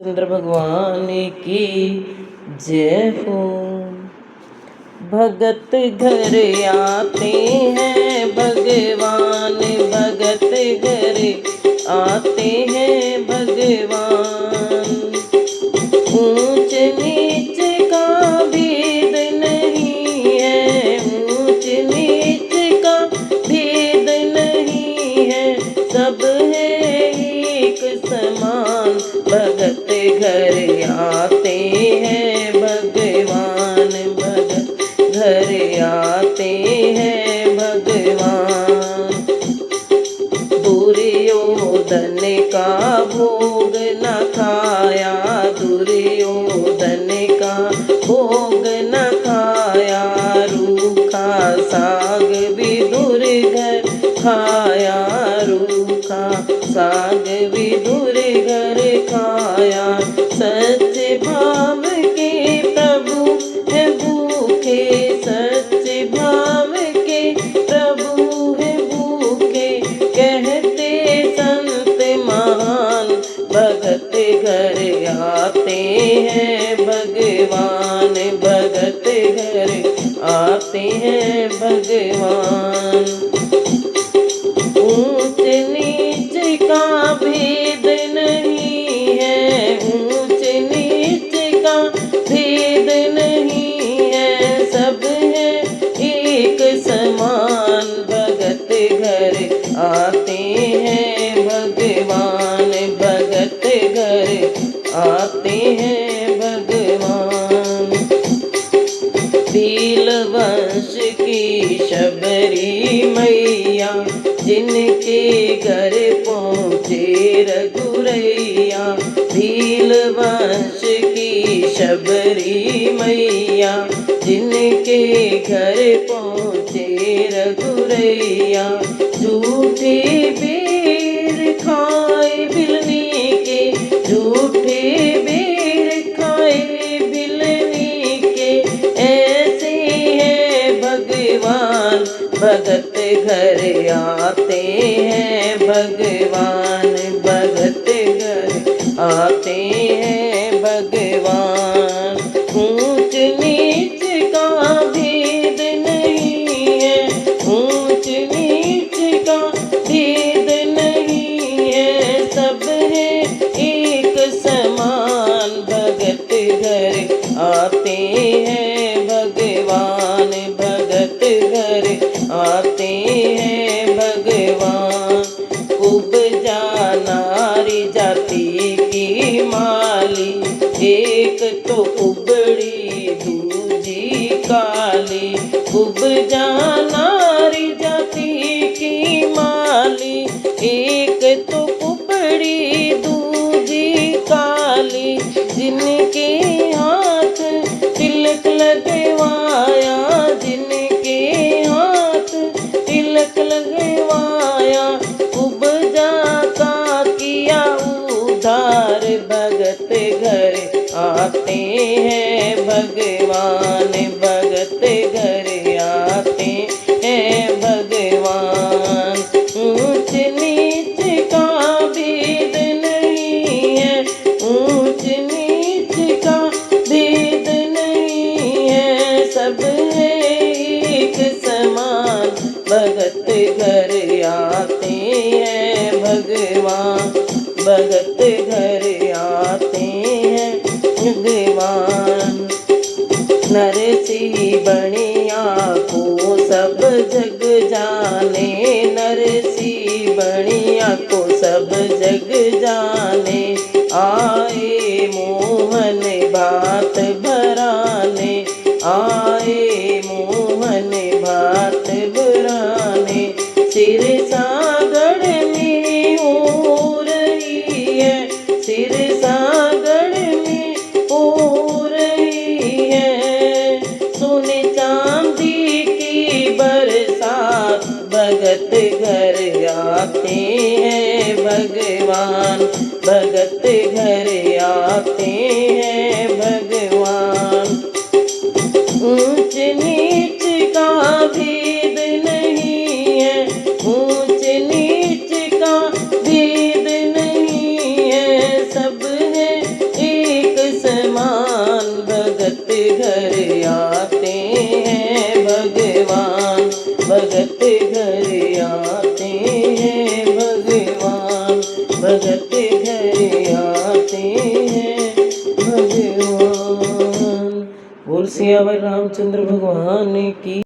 चंद्र भगवान की जय हो। भगत घर आते हैं भगवान, भगत घर आते हैं भगवान। ऊंच नीच का भेद नहीं है, ऊंच नीच का भेद नहीं है, सब है एक समान। भगत घर आते हैं भगवान, भगत घर आते हैं भगवान। दुर्योधन का भोग न खाया, दुर्योधन का भोग न खाया, रूखा साग विदुर घर खाया, रूखा साग विदुर घर खाया। सच भाव के प्रभु है भूखे, सच भाव के प्रभु है भूखे, कहते संत महान। भगत घर आते हैं भगवान, भगत घर आते हैं भगवान। ऊंच नीच का भेद नहीं है, ऊंच नीच का भेद नहीं है, सब है एक समान। भगत घर आते हैं भगवान, भगत घर आते हैं भगवान। भील वंश की शबरी मैया, जिनके घर पहुँचे रघुरैया। भील वंश की शबरी मैया, जिनके घर पहुँचे रघुरैया। झूठे बेर खाए बिलनी के, झूठे बेर खाए बिलनी के, ऐसे है भगवान। भगत घर आते हैं भगवान, भगत घर आते हैं भगवान। ऊंच नीच का भेद नहीं है, ऊंच नीच का भेद नहीं है, सब है एक समान। भगत घर आते हैं भगवान, भगत घर आते हैं भगवान। उपजा नारी जाति की माली, एक तो उबड़ी दूजी काली। उपजा नारी जाति की माली, एक तो उबड़ी दूजी काली। जिनके हाथ तिलक लगवाया, जिनके हाथ तिलक लगवाया, उपजा का किया उधार। भगत घर आते हैं भगवान, भगत घर आते हैं भगवान। ऊंच नीच का भेद नहीं है, ऊंच नीच का भेद नहीं है, सब है एक समान। भगत घर आते हैं भगवान, भगत घर आते हैं भगवान। नरसी बनिया को सब जग जाने, नरसी बनिया को सब जग जाने। आए मोहन भात भराने, आए मोहन भात भराने। सिर सागड़ में हो रही है, सिर सागड़ में हो रही है, सोने चांदी की बरसात। भगत घर आते हैं भगवान, भगत घर आते हैं भगवान। ऊंच नीच का भेद नहीं है, ऊंच नीच का भेद नहीं है, सब है सियावर रामचंद्र भगवान की।